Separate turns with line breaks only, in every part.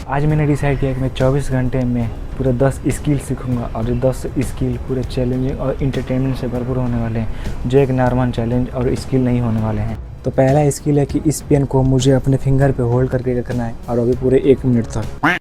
आज मैंने डिसाइड किया कि मैं 24 घंटे में पूरे 10 स्किल सीखूंगा और ये 10 स्किल पूरे चैलेंजिंग और इंटरटेनमेंट से भरपूर होने वाले हैं, जो एक नॉर्मल चैलेंज और स्किल नहीं होने वाले हैं। तो पहला स्किल है कि इस पेन को मुझे अपने फिंगर पे होल्ड करके रखना है और अभी पूरे 1 मिनट तक।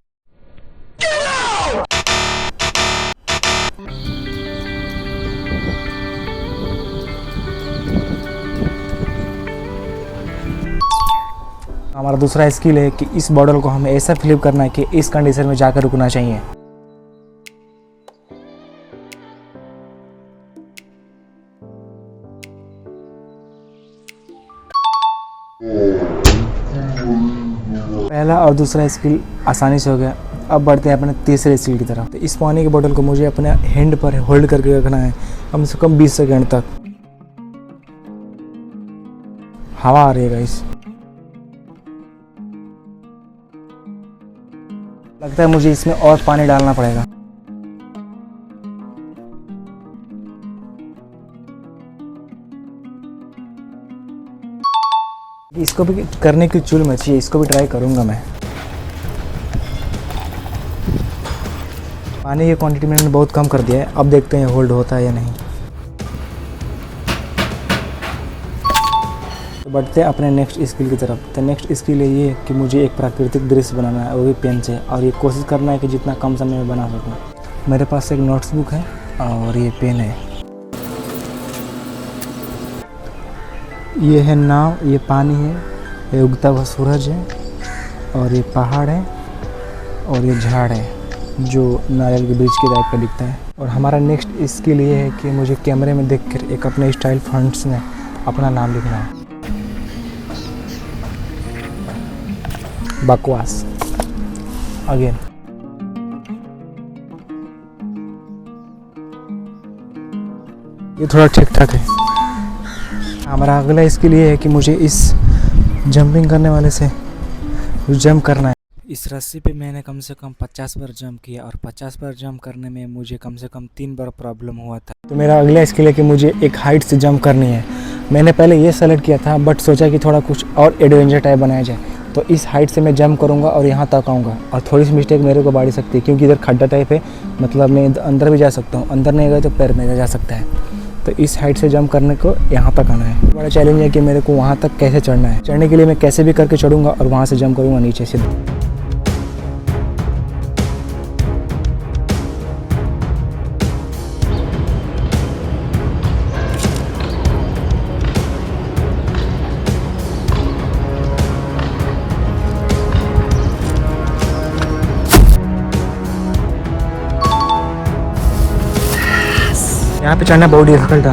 हमारा दूसरा स्किल है कि इस बॉटल को हमें ऐसा फ्लिप करना है कि इस कंडीशन में जाकर रुकना चाहिए। पहला और दूसरा स्किल आसानी से हो गया। अब बढ़ते हैं अपने तीसरे स्किल की तरफ। तो इस पानी की बोतल को मुझे अपने हैंड पर होल्ड करके रखना है कम से कम 20 सेकंड तक। हवा आ रही है गाइस, लगता है मुझे इसमें और पानी डालना पड़ेगा। इसको भी करने की चुल मची है, इसको भी ट्राई करूंगा मैं। पानी की क्वांटिटी मैंने बहुत कम कर दिया है, अब देखते हैं होल्ड होता है या नहीं। तो बढ़ते हैं अपने नेक्स्ट स्किल की तरफ। तो नेक्स्ट स्किल है ये कि मुझे एक प्राकृतिक दृश्य बनाना है, वो भी पेन से, और ये कोशिश करना है कि जितना कम समय में बना सकूँ। मेरे पास एक नोट्सबुक है और ये पेन है। ये है नाव, ये पानी है, ये उगता हुआ सूरज है, और ये पहाड़ है, और ये झाड़ है जो नारियल के ब्रिज के टाइप का दिखता है। और हमारा नेक्स्ट स्किल ये है कि मुझे कैमरे में देखकर एक अपने स्टाइल फॉन्ट्स में अपना नाम लिखना है। बकवास अगेन। ये थोड़ा ठीक ठाक है। हमारा अगला स्किल ये है कि मुझे इस जंपिंग करने वाले से जंप करना है। इस रस्सी पे मैंने कम से कम 50 बार जंप किया और 50 बार जंप करने में मुझे कम से कम 3 बार प्रॉब्लम हुआ था। तो मेरा अगला स्किल है कि मुझे एक हाइट से जंप करनी है। मैंने पहले ये सेलेक्ट किया था, बट सोचा कि थोड़ा कुछ और एडवेंचर टाइप बनाया जाए। तो इस हाइट से मैं जंप करूँगा और यहाँ तक आऊँगा, और थोड़ी सी मिस्टेक मेरे को बाढ़ सकती है क्योंकि इधर खड्डा टाइप है, मतलब मैं अंदर भी जा सकता हूँ, अंदर नहीं गए तो पैर में जा सकता है। तो इस हाइट से जंप करने को यहाँ तक आना है। बड़ा चैलेंज है कि मेरे को वहाँ तक कैसे चढ़ना है। चढ़ने के लिए मैं कैसे भी करके चढ़ूँगा और वहाँ से जंप करूँगा नीचे से। यहाँ पे चढ़ना बहुत डिफिकल्ट था,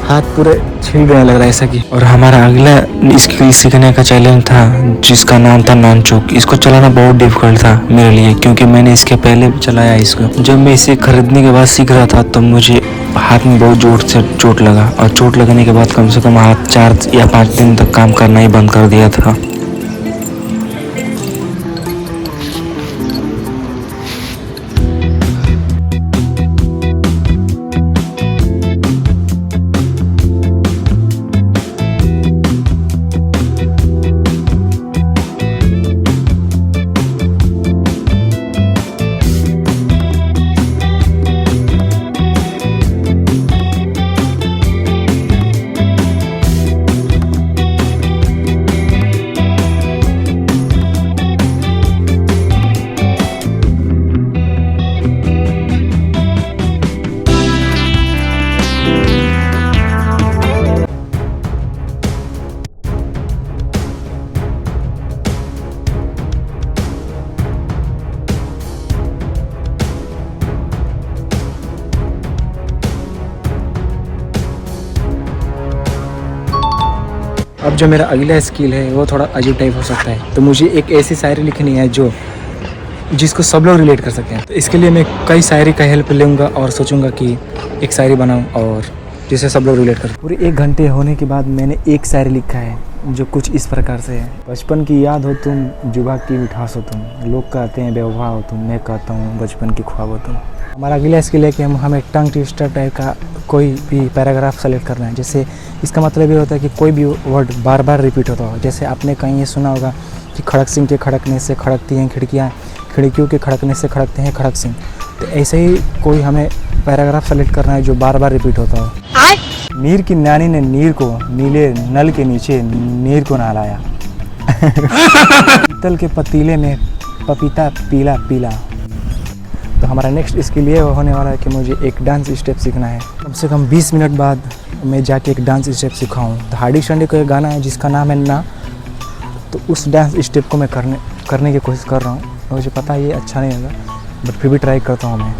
हाथ पूरे छिल गए लग रहा है ऐसा कि। और हमारा अगला स्किल सीखने का चैलेंज था जिसका नाम था नॉनचोक। इसको चलाना बहुत डिफिकल्ट था मेरे लिए क्योंकि मैंने इसके पहले भी चलाया इसको। जब मैं इसे खरीदने के बाद सीख रहा था तो मुझे हाथ में बहुत जोर से चोट लगा, और चोट लगने के बाद कम से कम हाथ 4 या 5 दिन तक काम करना ही बंद कर दिया था। अब जो मेरा अगला स्किल है वो थोड़ा अजीब टाइप हो सकता है। तो मुझे एक ऐसी शायरी लिखनी है जिसको सब लोग रिलेट कर सकते हैं। तो इसके लिए मैं कई शायरी का हेल्प लूँगा और सोचूंगा कि एक शायरी बनाऊँ और जिसे सब लोग रिलेट कर। पूरे 1 घंटे होने के बाद मैंने एक शायरी लिखा है जो कुछ इस प्रकार से है। बचपन की याद हो तुम, जुबा की मिठास हो तुम, लोग कहते हैं बेवफा हो तुम, मैं कहता हूँ बचपन की ख्वाब हो तुम। हमारा अगला स्किल है कि हमें टंग ट्विस्टर टाइप का कोई भी पैराग्राफ सेलेक्ट करना है। जैसे इसका मतलब ये होता है कि कोई भी वर्ड बार बार रिपीट होता हो। जैसे आपने कहीं ये सुना होगा कि खड़क सिंह के खड़कने से खड़कती हैं खिड़कियाँ, खिड़कियों के खड़कने से खड़कते हैं खड़क सिंह। तो ऐसे ही कोई हमें पैराग्राफ सेलेक्ट करना है जो बार बार रिपीट होता हो। नीर की नानी ने नीर को नीले नल के नीचे नीर को नहलाया। पीतल के पतीले में पपीता पीला पीला। तो हमारा नेक्स्ट स्किल ये होने वाला है कि मुझे एक डांस स्टेप सीखना है। कम से कम 20 मिनट बाद मैं जाके एक डांस स्टेप सिखाऊँ। तो हार्दिक संडे को एक गाना है जिसका नाम है ना, तो उस डांस स्टेप को मैं करने की कोशिश कर रहा हूँ। मुझे पता है ये अच्छा नहीं होगा, बट फिर भी ट्राई करता हूँ मैं।